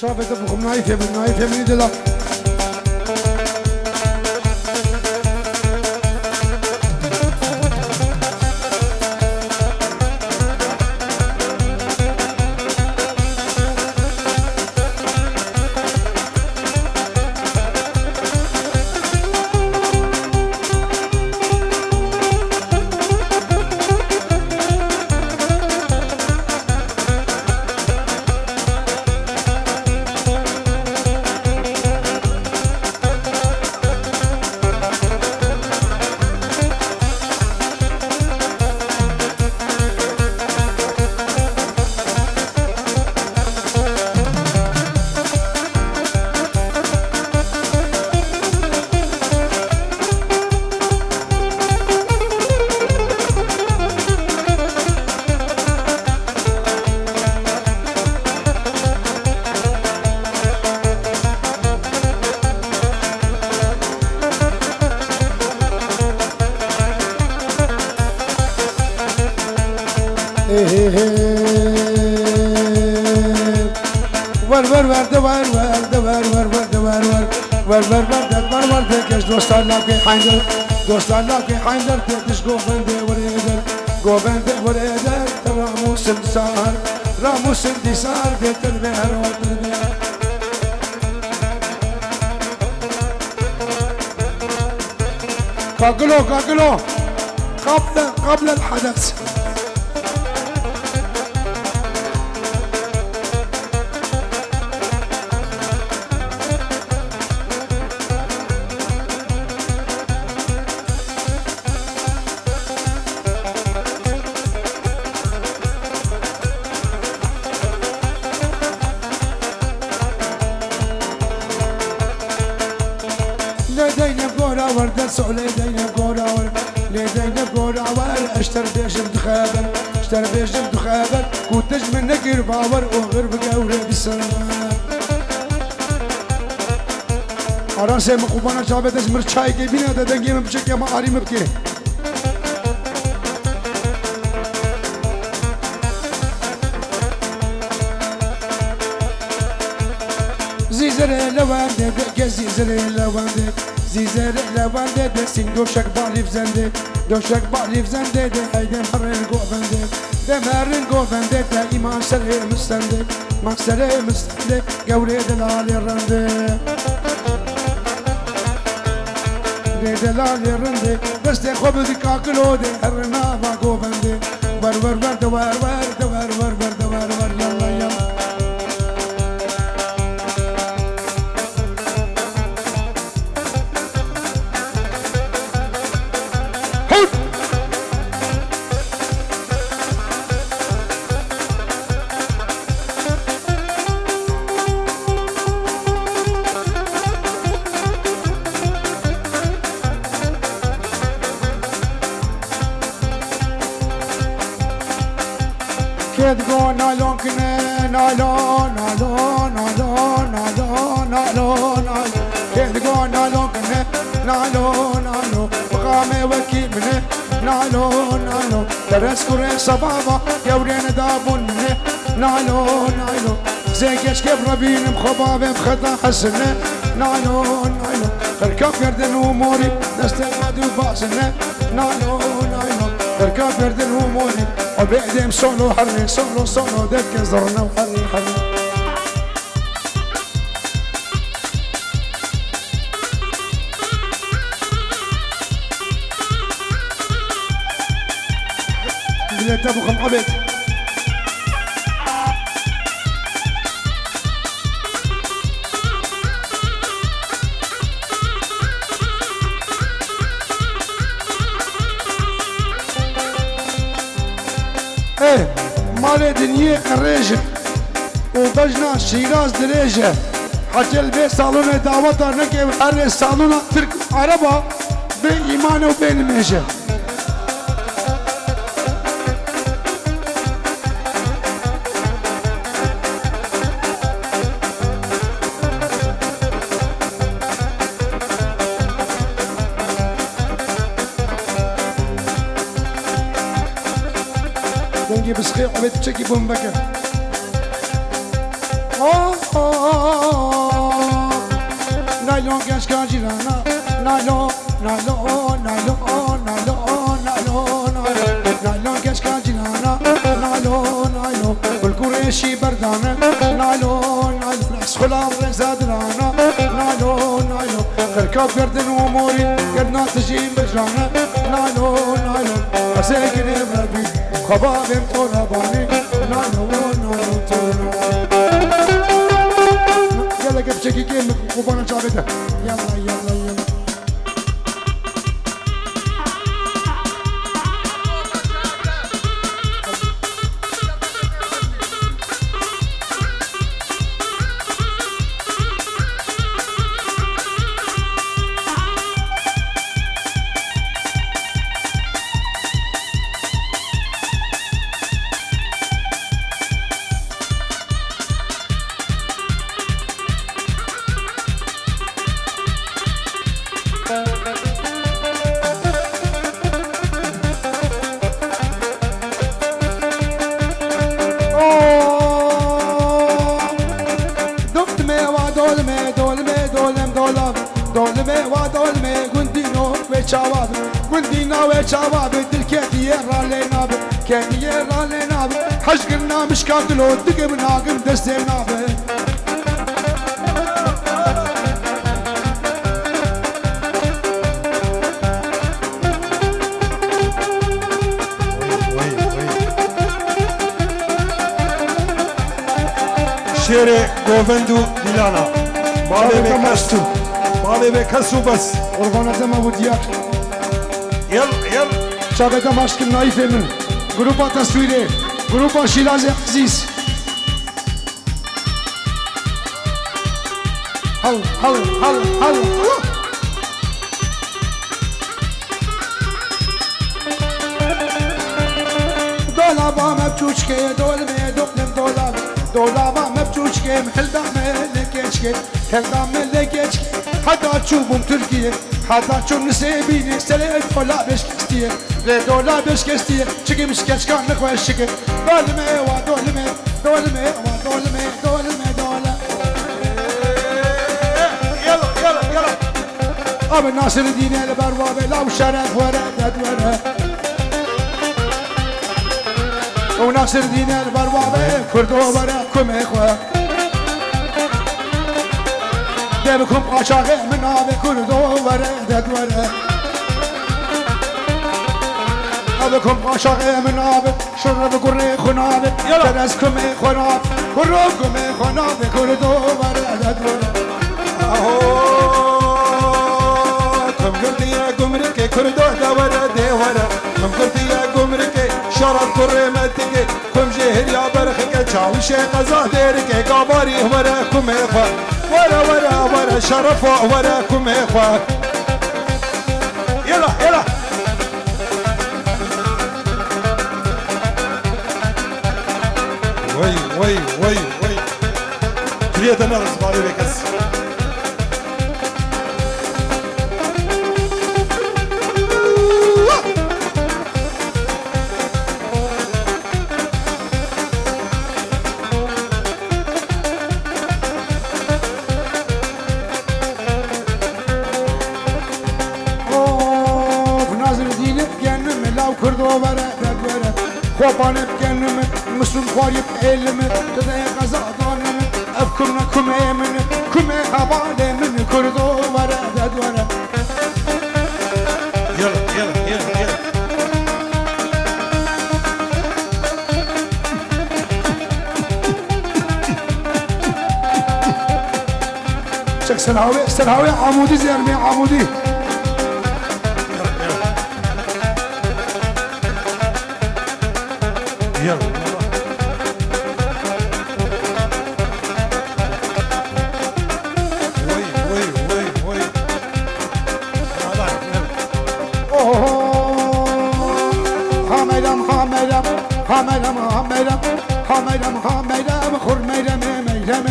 شافت ابوكم نايف من دلا دوستان لك حيدر تدش قوبندي وريدر راموس انتصار في تربية والتربية قاقلو قبل الحدث لدينا بقورا ور اشتر بيجم دخابر كنتج من نقر باور وغير بقورة بالسلام أراسي مقوبانا جابتش مرشاي كيبينا دا دنگي مبشك يا معاري مبكي زيزر لوانده دك زيزر لوانده زيزر لوانده دسين دوشك باليف زنده ده هيدا مرن قوفنده ده مرن قوفنده ده إيمان سره مستنده ما سره مستنده قوري دلالي رنده ده دلالي رنده بس ده خوب دي كاكلو ده هرنا با قوفنده ور دوار يلا يلا go nylon kine nylon كيف go nylon kine nylon وقامي وكي منه nylon درس كوري صبابا يورين دابون منه nylon زيكش كيف ربين مخباب مخطا حسنه nylon تركب يردن وموري نستمد وباسنه nylon تركب يردن وموري وبعدين صولو حري صولو دك زرنا وحري قلت ابوكم عبد ايه مال دنيا الريجة وبجنا شيراز دريجة حتى البيت صالونة دعوتها نكي وحري صالونة ترك عربة بين إيمانه وبين الميجة دنگی بسخی عبید چکی بوم بکر نايلون كشكا جيرانا نايلون نايلون نايلون نايلون نايلون نايلون كشكا جيرانا نايلون نايلون والقريشي بردانه نايلون نايلون اسخلا زادرانا نايلون نايلون تركب قردن وموري قدنا تجي بجرانا نايلون نايلون اسيقني بربي خبابم طولباني نايلون نايلون طولباني يلا قبل شكي جيمك وبانا جابته يلا يلا يلا كان يرى لنا حشقنا مش كاكلو دقمنا قم دستنا به شيري غوفندو ديلانا بالي بكستو بالي بكسو بس قربانة ما بودياك يلا يلا شابه مشكل نايفه من جروبا تصويري جروبا شيراز عزيز هل هل هل هل دولابا مبچوچكي دولمي دقلم دولاب دولابا مبچوچكي محل دعمه لكيچكي هل دعمه لكيچكي حتى تشوفهم تركيا حتى تشوف نسيبيني سليت فلا بش كستيه دولا بش كستيه شكي مش كان نخوي شكي دولمي ودولمي دولمي ودولمي دولمي دولا يلا يلا يلا ابو ناصر الدين البروابي لو شرف ورد ورد وناصر الدين البروابي كردو وركم اخوه دبكم قاشاغي من ابي كردو ورد ورد ابكم قاشاغي من ابي شرب قري خنابي درسكم خناب كركم خناب كردو ورد ورد كم قلت يا قمرك كردو دورة دورة كم قلت يا قمرك شرب كرمتك كم جهر يا برخك تشاوشي قزا ديرك قاباري وراكم اخوة ورا ورا ورا شرف وراكم اخوة يلا يلا وي وي وي وي كريت انا رزباري بكس خوابانه بکنم مسلم خواری علم داده قضا دانم افکرنا کمه من کمه حواله من کردو ورد ورد يلا يلا يلا يلا شك سنهاوي عمودي زرمي عمودي يلا وي وي وي وي حميدم حميدم حميدم حميدم حميدم حميدم خور ميدم ميدم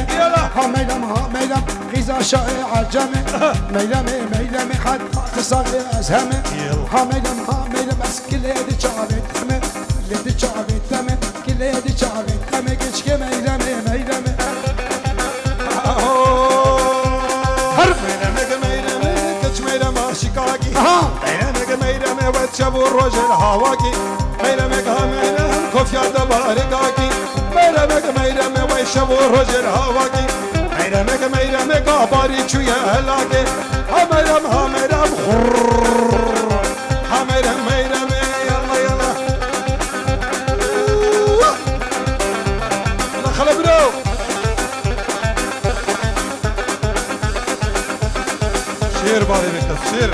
حميدم حميدم غذا شائع عجم ميدم ميدم حد تصلي أزهم حميدم حميدم بس كل هذه شعبت لدي شعبت تم كل هذه شعبت تم كشك ميدم ميدم هرب شبو الرجل هواكي ميرمك همينم كوفيا دبارقاكي ميرمك ويشبو الرجل هواكي ميرمك باري شوية هلاكي هميرم هميرم يلا يلا خلا برو شير بالي بكتب شير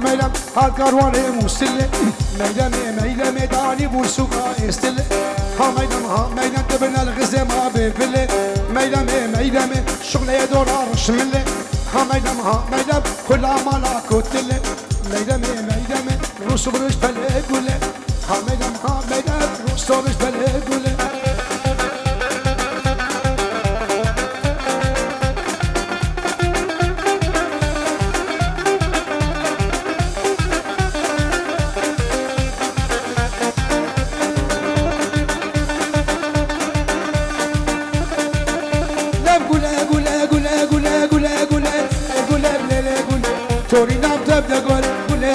ميلم هاد كارواني مسلة ميلم داني بورسوكا استلة ميلم تبنى الغزة ما بفلة ميلم شغلة دولار شملة ميلم كل عمالة كتلة ميلم روسو برش بلد قولة ميلم روسو برش بلد قولة توري نام تبدا قول قول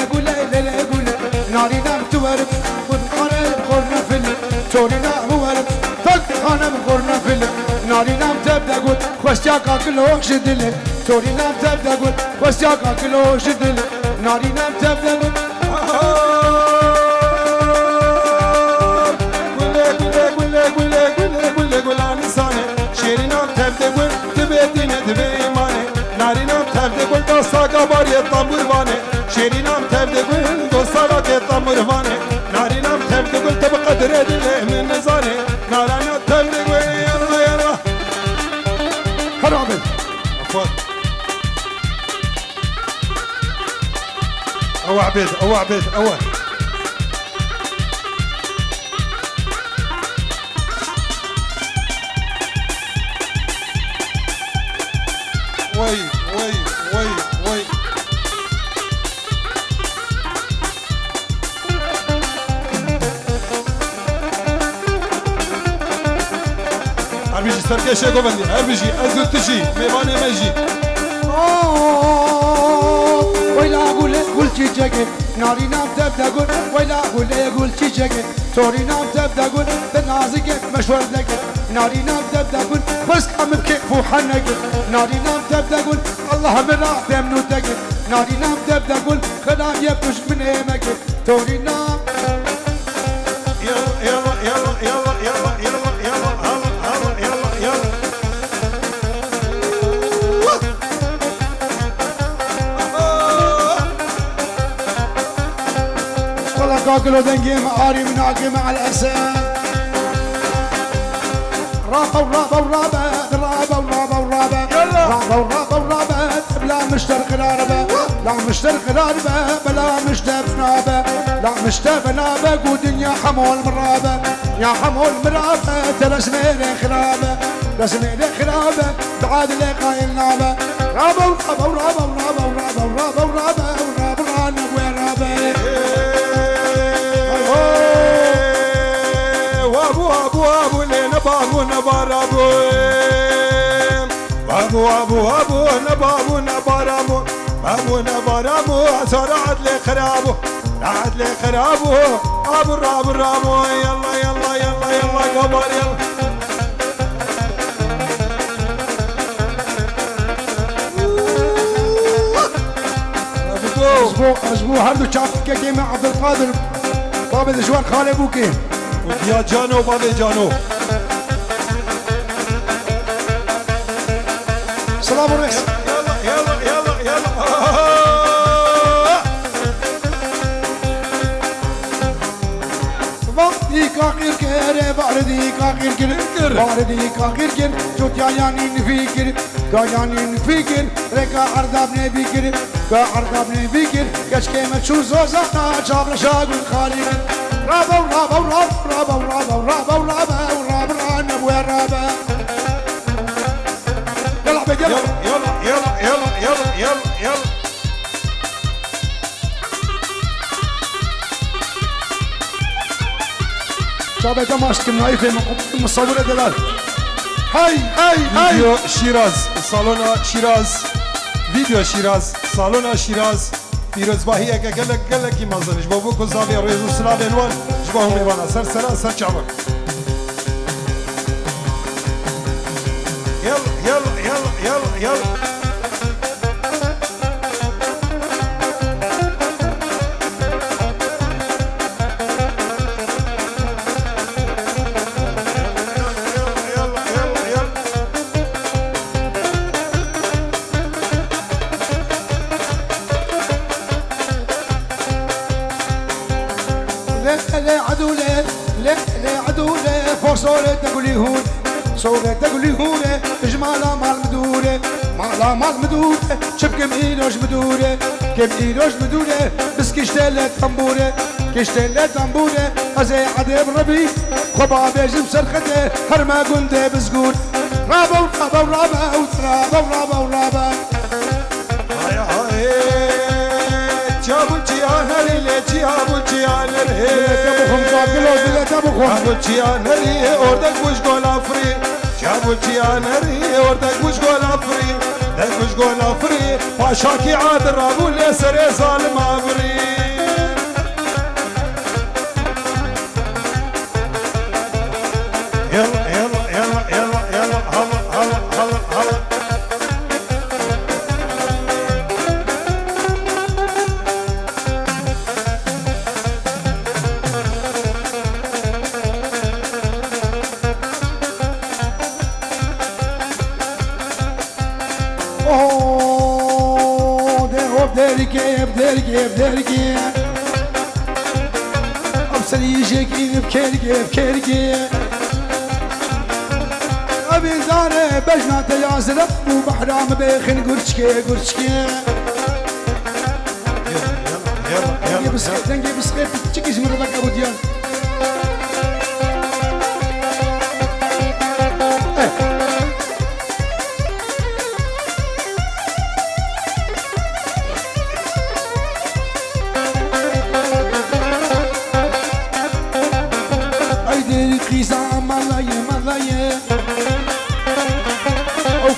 ناري نام تورب ونقارب قرنا فيلم توري نام ورب فك انا بقرنا فيلم ناري نام تبدا قول خوشتاكا كلو شدل توري نام تبدا قول خوشتاكا كلو شدل ناري نام تبدا قول قول انسانه شيري نام تبدا قول تبيتنا تبيمانه ناري نام تبدا قول دوساكا باري الطمبرفانه شيري نام تبدا قول دوساكا الطمبرفانه ناري نام تبدا قول تبقى درد من نزانه ناري نام تبدا قول يلا خرابل عفوا او عبيد وي هربيجي سركشة قبندي هربيجي أزود تجي ميباني مجي ويلا قول تيجي ناري نام تبدا قول ويلا قول تيجي توري نام تبدا قول بنازك مشوار لك ناري نام تبدا قول بس كم بكيف وحنك ناري نام تبدا قول الله مرا بمنوتك ناري نام تبدا قول خلام يبدوش من ايمك توري نام يلا والله كاكلو دنجي معاري من عقي مع الاسد رابة بلا مشترك العربة لا مشترك العربة بلا مشترك نابة لا مشترك نابة ودنيا حمول مرابة يا حمول مرابة ترسمي لي خرابة رسمي لي خرابة بعاد لي قايل نابة رابة وابو لينا بابو نبارابو ابو نبارابو صار عدل خرابو ابو الرابو يلا قمر يلا اسبوع هردو شافك كيما عبد القادر بابا دشوان خالي بوكي يا جانو بابا جانو سلام عليكم يلا وقتي كاكير كير باردي كاكير كير جوت يعني نفكر كياني نفكر ركا عرضابني بكر كعرضابني بكر كاش كيما تشوف زوزانا جاب شاق خالي رابا ابو رابا يلا عبيد يلا شابه دمشق نايفه مصوره دلال هاي فيديو شيراز صالون شيراز فيديو شيراز صالون شيراز فيروز باهي قال لك ما زنج بابو كوزافي ريزو سلافين وان جباهم يوانا سر سر سر شعبك يلا يلا يلا يلا يلا صورة تقولي هون صورة تقولي هون جمالة مال مدورة مالا مال مدورة شوف كم إيروش مدورة كم إيروش مدورة بس كشتلة تنبورة كشتلة تنبورة أزي عدب ربي خبا بيجم سرخته هرما قلده بزقور رابا ورابا ورابا ورابا ورابا ورابا جابوا الجيانا ليلة جابوا الجيانا جابوا الجيانا لي أوردك وش قول أفري جابوا الجيانا لي أوردك وش قول أفري دك وش قول أفري باشاكي عاد الرابو اللي سري ظالم أفري يلا يلا يلا يلا يلا هلا هلا هلا هلا بدرقي أبصري يجيكي بكرقي أبي زاري بجنا تيازرق وبحرام بيخن قرشكي يلا بسخيت تشكيش من ربك أبو ديان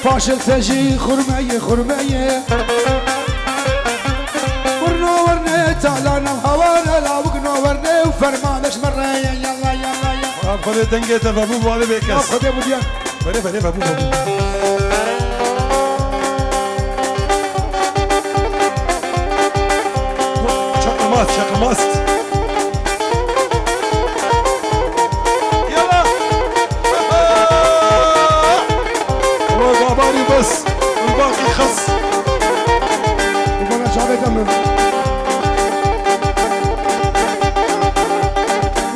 فاشل تجي خرمية ورنا تعالنا الهوانا لا ورنا وفرمانش مرية يلا خذ دنقيته بابو هذا بيكس خذ يا ابو ديان بني بابو شكل ماست بس الباقي خص وبنا شعبي تمام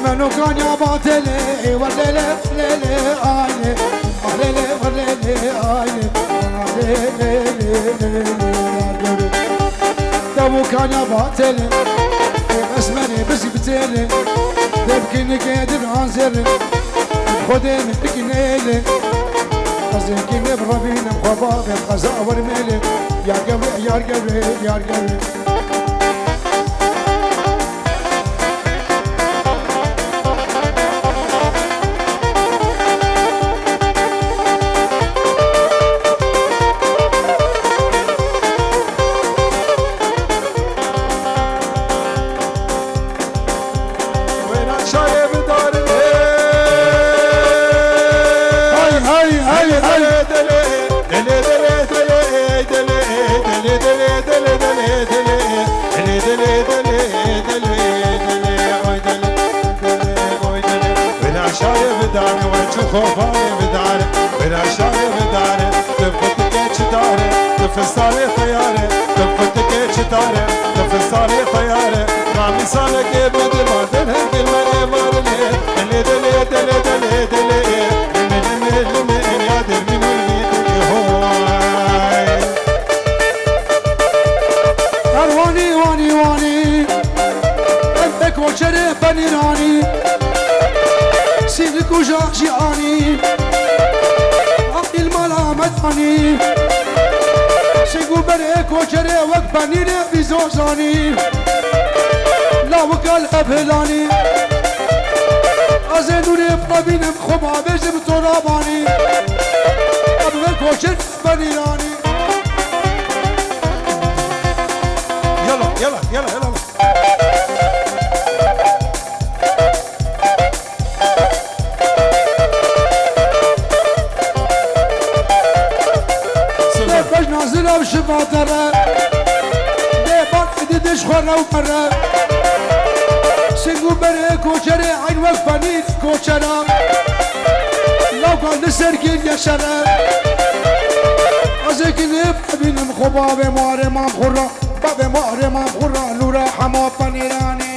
منو كان يا باطلي وليلي ليلي آيلي ليلي وليلي آيلي ليلي دمو كان يا باطلي اسمني بس بتيلي تبكيني قادر عنزري خدي من بكنيلي أزيكي نبربين مخباب القزاء والميلي يا قبري يا قبري يا قبري خوفاني بداري بلا شاري بداري تفتك اتشتاري تفصالي خياري تفتك اتشتاري تفصالي خياري رامي صالك بدل ما دلها كلمة مارلي دلي دلي دلي دلي دلي من يا دل من الفيديو هواي أرواني واني أبك وشري بنيراني سيدك وجاجياني عقل الملامتاني سيقو بريك وجري وقباني في زوزاني لا وقال أبهلاني أزيدوني بطبين مخبع بجم تراباني أبغيك وجري بنيراني لو شفاتره ديبان اددش خورا ومره سنگو بره کوچره عین وقفانید کوچره لو قال نسرگین یشره از اکنه ببینم خوبا به ماره مام خورا باب ماره مام خورا نورا حما پنیرانی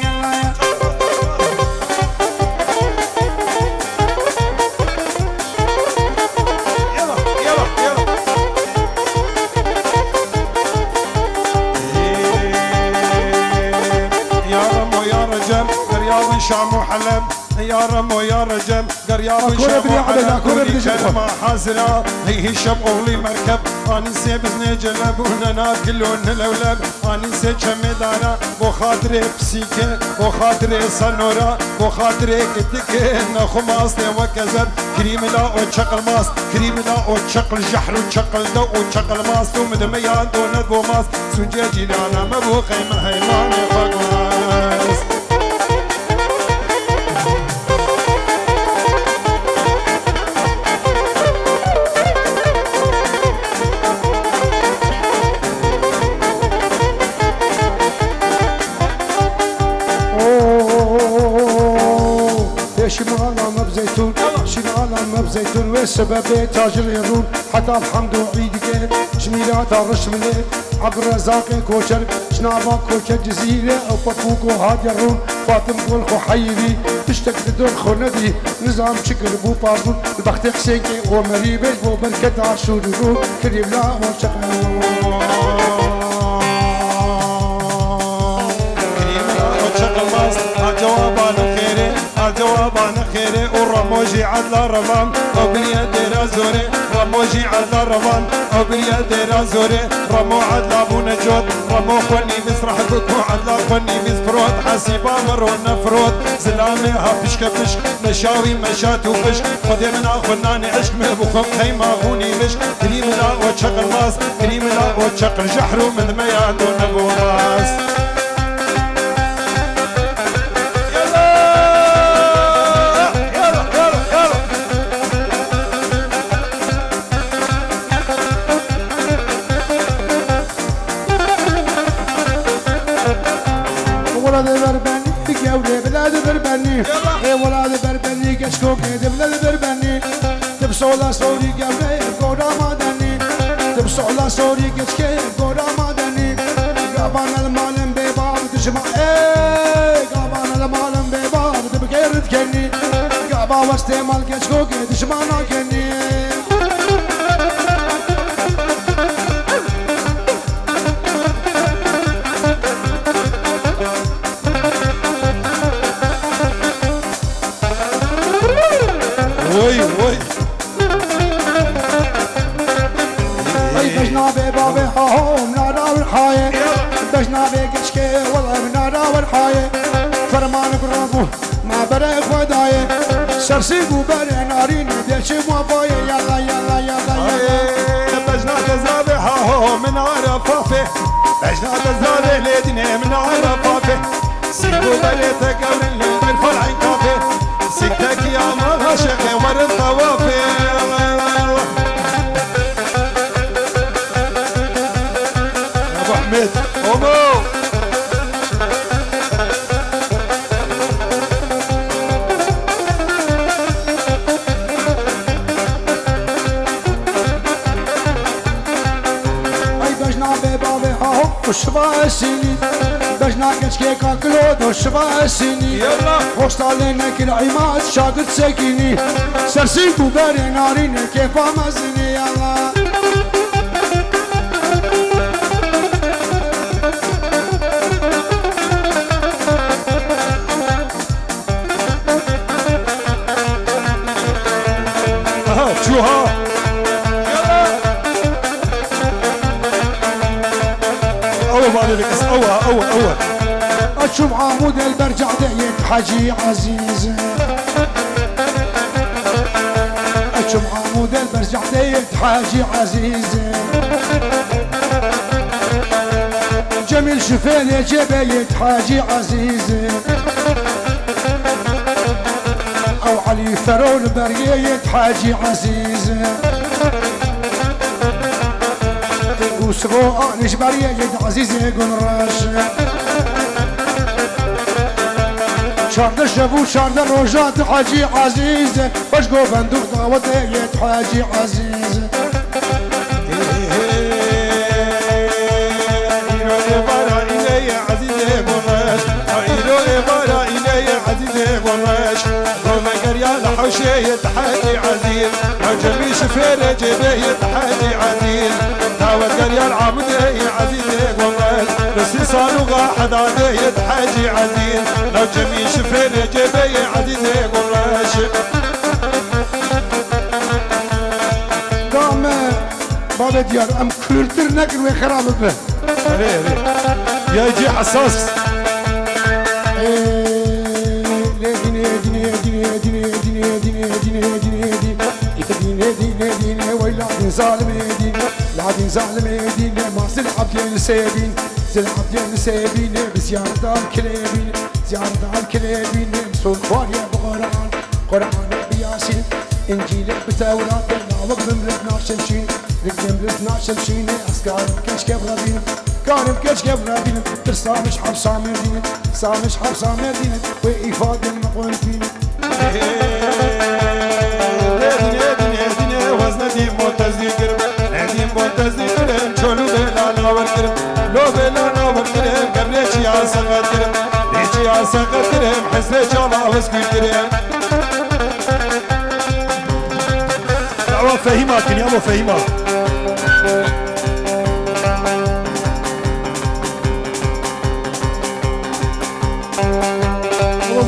شام وحلم يا رمو يا رجم قرياب شام وحلم كلمة حازرة هي شب أغلي مركب أنا نسي بزني جلب وننا كلون الأولب أنا نسي شمدارة بخاطري بسيكة بخاطري صنورة بخاطري كتكة نخو ماصلي وكذب كريم لا وشقل ماس كريم لا وشقل جحر وشقل دو وشقل ماس ومدميان دون ذو ماس سنجي جلانا مبوخي مهيماني فقماس شمال ما بزيتون شمال ما بزيتون والسبب تاج اليرون حتى الحمد وعيدك شميلات الرشمله عبد الرزاق كوشر شنابا كوشر جزيره او بطوق وهاد يرون فاطم قول خو حيبي تشتك بدون خوندي نظام شكل بو بارون البخت حسين ومري بيج بو بركه عاشور كريم لا وشكل جوابان خيري ورموجي عدل رمان او باليد رازوري رموجي عدل رمان او باليد رازوري رمو عدل ابو نجود رمو خوني مسرح كوكو عدل خوني مسفروت حسيبا مرون نفروت زلامي هافش كفش نشاوي مشات وفش خدي من اخوناني عشق مبوخم خيمة غوني مش كريم لا وشق الماس كريم لا وشق الجحر من ميان دون ابو راس ولاد بربني كشكو كده بلاد بربني تبصولا سوري قبل كورا مادني تبصولا سوري كشكي كورا مادني قابان المعلم بباب تجمع قابان المعلم بباب تبغير تكني قابا واستعمال كشكو كده تجمعنا كني وي وي بجنا ببابي حوم نارا والحاية بجنا بكشكي والله نارا والحاية فرمان برابو ما بريخ وداية سرسيقو بري نارين ديشي موفاية يلا يلا يلا يلا بجنا تزابي حوم نارا فافي بجنا تزابي ليدني من نارا فافي سيقو بري تقورن للفرعين كافي سكتك يا مغاشق ورد طوافي ابو حميد امو اي بجنا ببابي حوم وشبا سيني بجنا كشكي كاكلود وشبا سيني يلا خوشتالينك العماد شاقد سكيني سرسيكو باري نارين كيف امازني يلا شوها اول ما لبس اول اشوف عمود البرجع ديت حاجي عزيز اشوف عمود البرجع ديت حاجي عزيز جميل شفيل جبيت حاجي عزيز او علي ثرون بريت حاجي عزيز وسبو آنش بريه يد عزيزي قن رش شارد شبو شارد روجات حاجي عزيزة باش قو بندوق دعوته يد حاجي عزيزة حوشي تحدي عزيز عجبي شفير جبي تحدي عزيز دعوة قرية العمدي عزيز قمال بس صاروا واحد عدي تحدي عزيز لو جمي شفير جبي عزيز قمال دام بابا ديار ام كورتر نكر وخراب به يا يجي حساس العادين ظالم دين ما زل عبدين سابين زل عبدين سابين بزيارة الكلابين زيارة الكلابين بصوت خواريا بقرآن قرآن بياسين إنجيل بتوراة نعوق بمرتنا شمشين بمرتنا شمشين أسكار كش كبرابين كارم كش كبرابين ترسامش حرسام دين سامش حرسام دين وإفادة المقوم فين لو بلا نور كريم قبلك يا سقط كريم ليش يا سقط كريم حسبك الله وسكت كريم دعوة فهيمة يا ابو فهيمة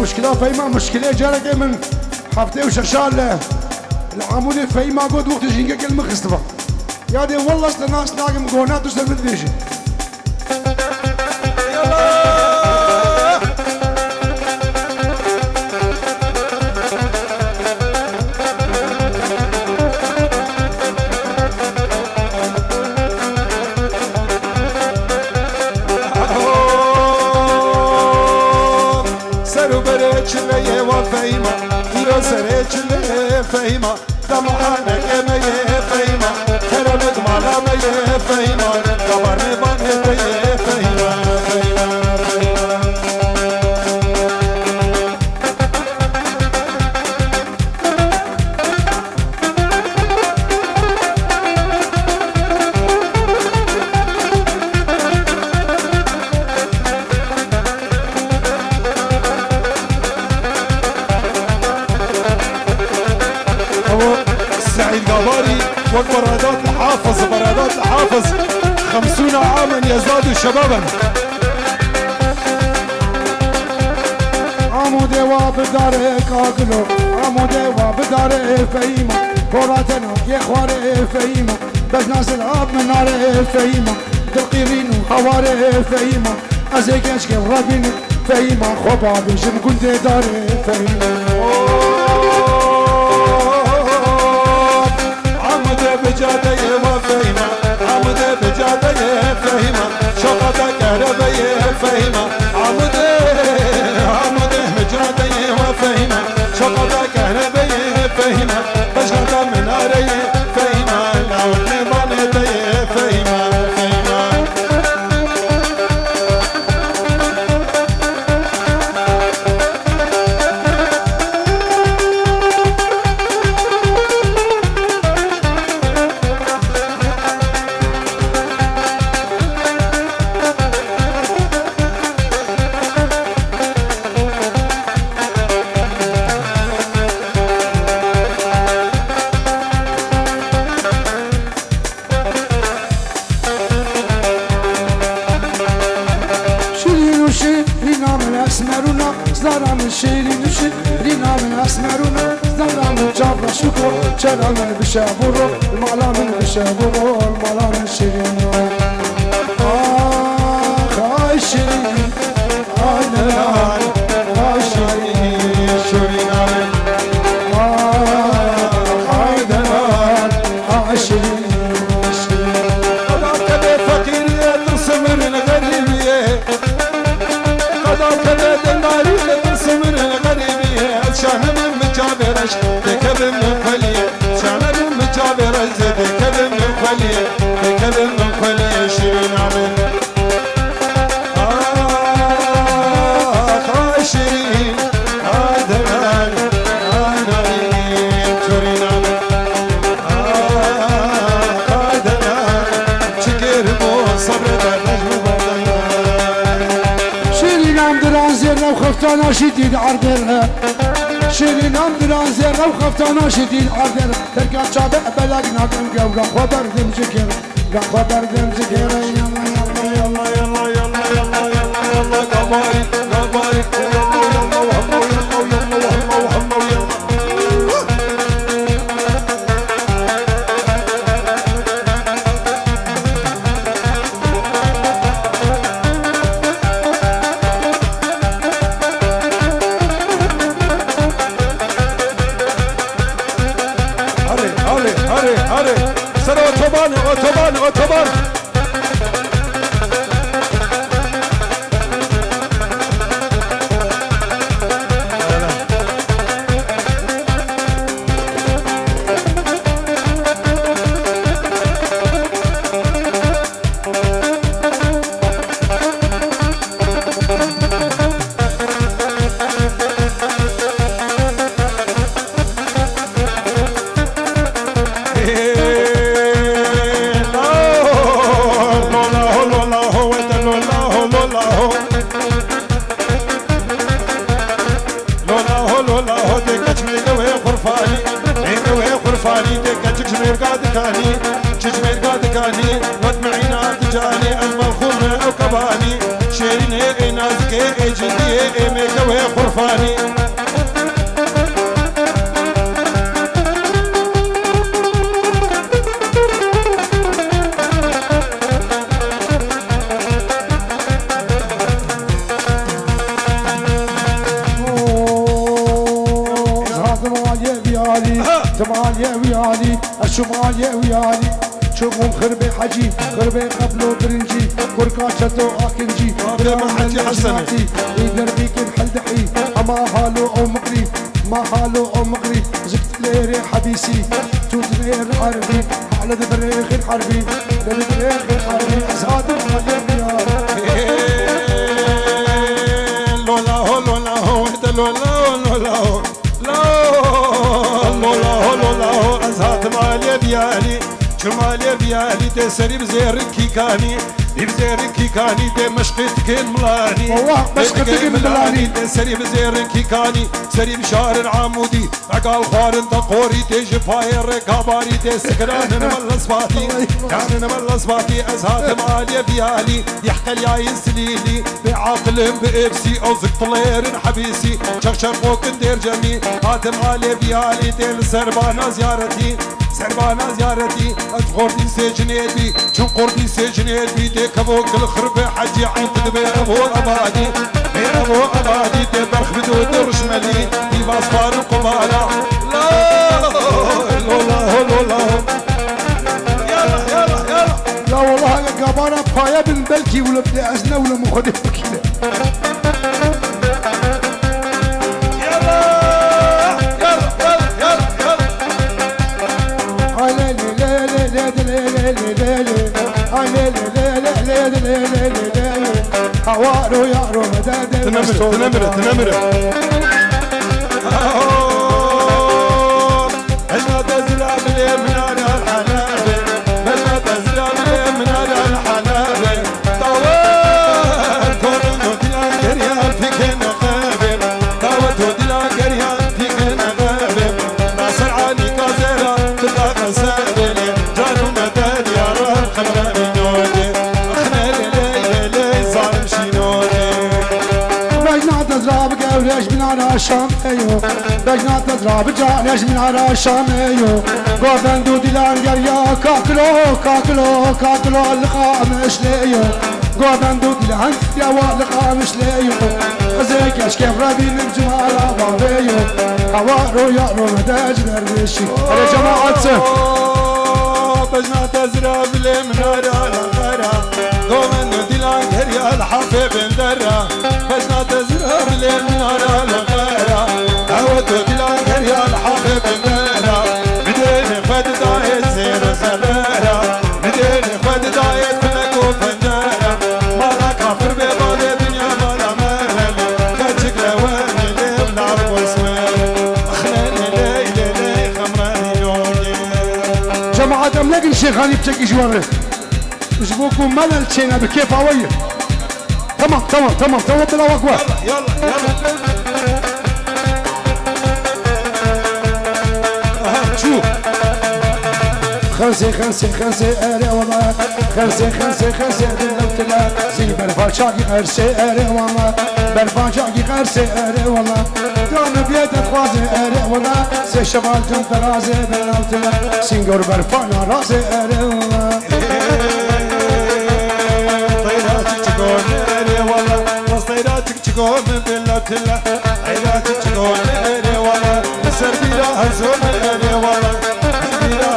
مشكلة فهيمة مشكلة جارك من حفتة وشرشال العمود فهيمة قد وقت جينك كلمة خستفة يا دي والله الناس ناقم قونات وسلم الديشي سرو بريتش ليه وفهيمة يرو سريتش ليه فهيمة دمحانك ميه فهيمة كرمك مالا ميه فهيمة قبرني باني تيه فهيمة فهيمة فهيمة سعيد قباري والبرادات الحافظ برادات الحافظ 50 عاما يزداد شبابا عمود وابدار كاكلو عمود وابدار فهيمة فراتنا يا خوار فهيمة بس ناس العاب من نار فهيمة تلقيرين وخوار فهيمة ازيكش كيف رابين فهيمة خوبا بيشم كنت دار فهيمة بجادي وفهيمة عمود بجادي فهيمة شقة كهربية فهيمة عمود بجادي وفهيمة شقة كهربية فهيمة بشغة منارية فهيمة لو نبانتي فهيمة فهيمة اسمرونا زارم شیرین شیرین من اسمرونا زارم جابر شکر چرا من بشابورو المالا من بشابورو المالا من شیرین آه شیرین آنان آه شیرین شیرین آه دنان آه شیرین شیرین قدر فقير تصمر الغريبية قدر كبد الناري تصمر الغريبية شان من مجابرش تكب من خليه شان من مجابرش تكب من خليه تكب من خليه خفتانا شديد عردنا شيرين امدران زيرة وخفتانا شديد عردنا تركا شابع بلقنا قم رخوة بردم جكر رخوة بردم جكر يلا يلا يلا يلا يلا يلا قباري قباري يلا يلا وهمو يلا ويلا وهمو وهمو يلا سر اوتوبان اوتوبان اوتوبان الشمال يا ويالي شوفهم خربي حجي خربي قبلو برنجي كركاشتو اكنجي ما حجي حسني يقدر بيك الحل دحي اما هالو او مقري ما هالو او مقري زفت ليري حبيسي توت لير عربي على دبريخ الحربي دبريخ الحربي ازهاد الحربي لولا هو لولا هو لولا هو لولا هو لولا هو لولا هو ازهاد مالي بيالي شمالي بيالي دي سري بزيركي كاني بزيركي كاني دي مشقتك الملاني والله مشقتك الملاني دي سري بزيركي كاني سري بشار عمودي عقال خارن دقوري دي جفاير ركاباري دي سكران نمل صفاتي يعني نمل صفاتي ازهاد مالي بيالي يحكي لي يسليلي بعقل بإبسي او زق طلير حبيسي شخشر فوق ندير جميل هات مالي بيالي دي السربانة زيارتي سربانا زيارتي أتغردي سجنيتي شو قردي سجنيتي دي كفوق الخرب حجي عند بي أبو أبادي بي أبو أبادي دي برخ بدود رشملي دي باصفار القبالة لا لولا لولا يلا يلا يلا لا والله قبارة بخايا بالبلكي ولا بدي أزنة ولا مخدف كده هوارو يارو مداد تنمر انا تزرع باليم من على الحنابل انا تزرع باليم من على الحنابل طوال كورنو ديال قريان فيك نقابل طوال ديال قريان فيك نقابل ناصر علي كازيرا تبقى قسابل جانو مداد يا رب خلاني نودي اخنا ليلي ظالم شينودي بجنا تضرب قوليش من على الشام ايو بجنا تضرب جانيش من على الشام ايو قوبندو ديلان قريا كاكلو كاكلو كاكلو اللقاء مش ليو قوبندو ديلان يا واللقاء مش ليو زيكش كيف رابين الجمال ابابيو هوارو يارو مداج دردشي يا جماعة بجنا تزرع بالمنارة الغرة قومندو ديلان قريا الحافي بندرة بجنا تزرع بالمنارة الغرة دعوتو ديلان قريا الحافي بندرة بدين فد دايت زير زبرة بدين فد دايت فلك وفندرة مالا كافر ببالي دنيا مالا مرل كاتشك لواني ليب نعرف واسمر اخلاني ليلي لي خمراني يومي جماعة املاك الشيخاني بتكي جواره جبوكم ملل تشينا بكيف هوية تمام تمام تمام تمام بلا وقوة. يلا شوف خمسة أري والله خمسة بالله زي برفاجاقي غرسة أري والله برفاجاقي غرسة أري والله دون بيد خوازة أري والله سي شمال جن درازة بالله سينجور برفانا رازة أري والله طيراتك تقول أري والله بس طيراتك تقول بالله تلا طيراتك تقول أري والله السربيرة هزوم أري والله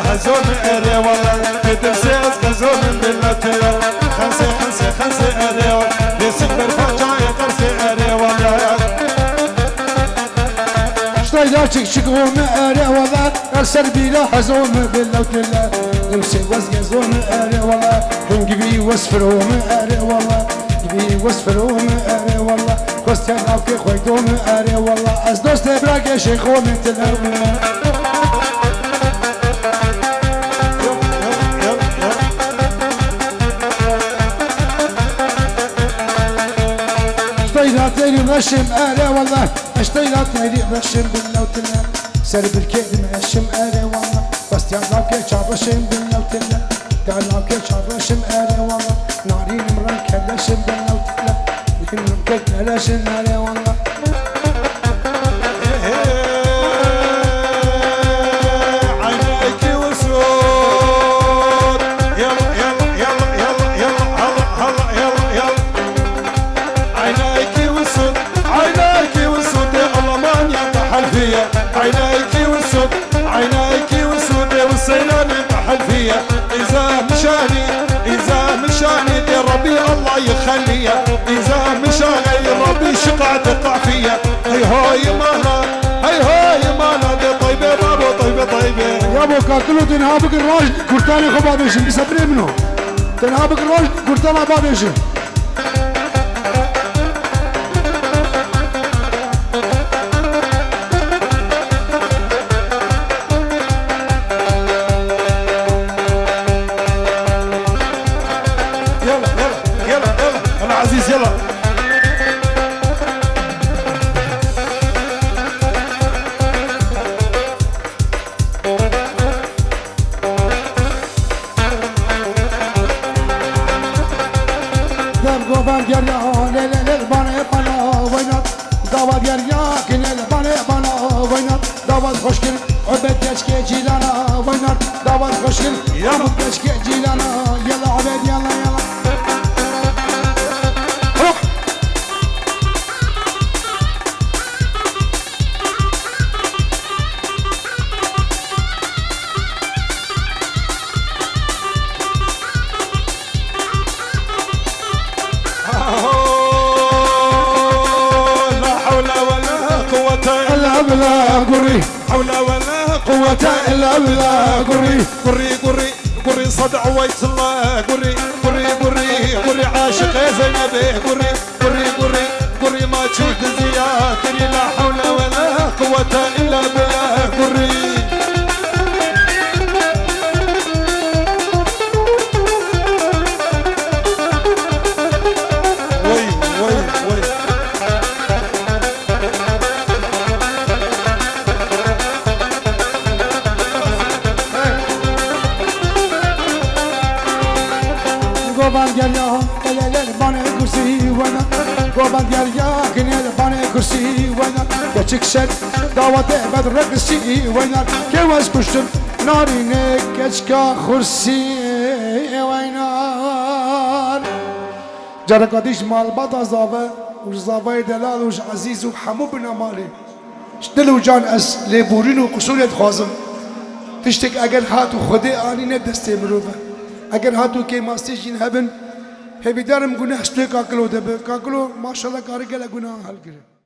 هزوم أري والله تدرسيز هزوم بالله تلا خمسة أري والله يسكر فجاي قرسي أري والله طيراتك تقول أري والله السربيرة هزوم بالله تلا نمسي وزقزوم أري والله هنجبي وسفروم أري والله جبي وسفروم أري والله كوستي نافكي خويتوم أري والله از دوست براك شيخوم تلاوم اشتيلات ليلي مشم أري والله اشتيلات ليلي مشم بالله وتلا سرب الكيد مشم أري والله كوستي نافكي شابشم بالله وتلا تعلاكي شابشم أري والله نارين مران كلشم بالله وتلا يمكن كلشم أري والله عينيكي وسود والسيلان يطحن فيا إذا مشاني يا ربي الله يخليها إذا مشاني يا ربي شقع تقع فيا هي هاي مالا دي طيبة بابو طيبة يا ابو كاكلو تنهابك الراجل كرتاني خبابيشن بيسبري منه تنهابك الراجل كرتانا بابيشن عزيز يلا دم قوبان دياريا ليل بنا وينات دوا دياريا كنل بنا وينات دوا خوشكن عبد كشكي جيلانا وينات دوا خوشكن عبد كشكي جيلانا يلا عبد يلا بلا قري حول ولا قوة إلا بلا قري صدع ويت الله قري عاشق يا زينب قري ما تشوف زيادة لا حول ولا قوة إلا بلا قري قوبان دياريا ليل بنا كرسي وينا قوبان دياريا كنل بنا كرسي وينا كشكشك دعوت بدر كرسي وينا كواس كشتم نارينك كشكا خرسي وينا جرقديش مال بطا زافا وزافا دلال وش عزيز وحمو بنا مالي شدلو جان اس لبورين وقصوليت خازم تشتك اگر هاتو خدي آني ندستي مروفا اگر هاتو که ماستی جین هبن هبیدارم گناه شتوی کاکلو دبه کاکلو ماشالله کاری گله گناه حل کرد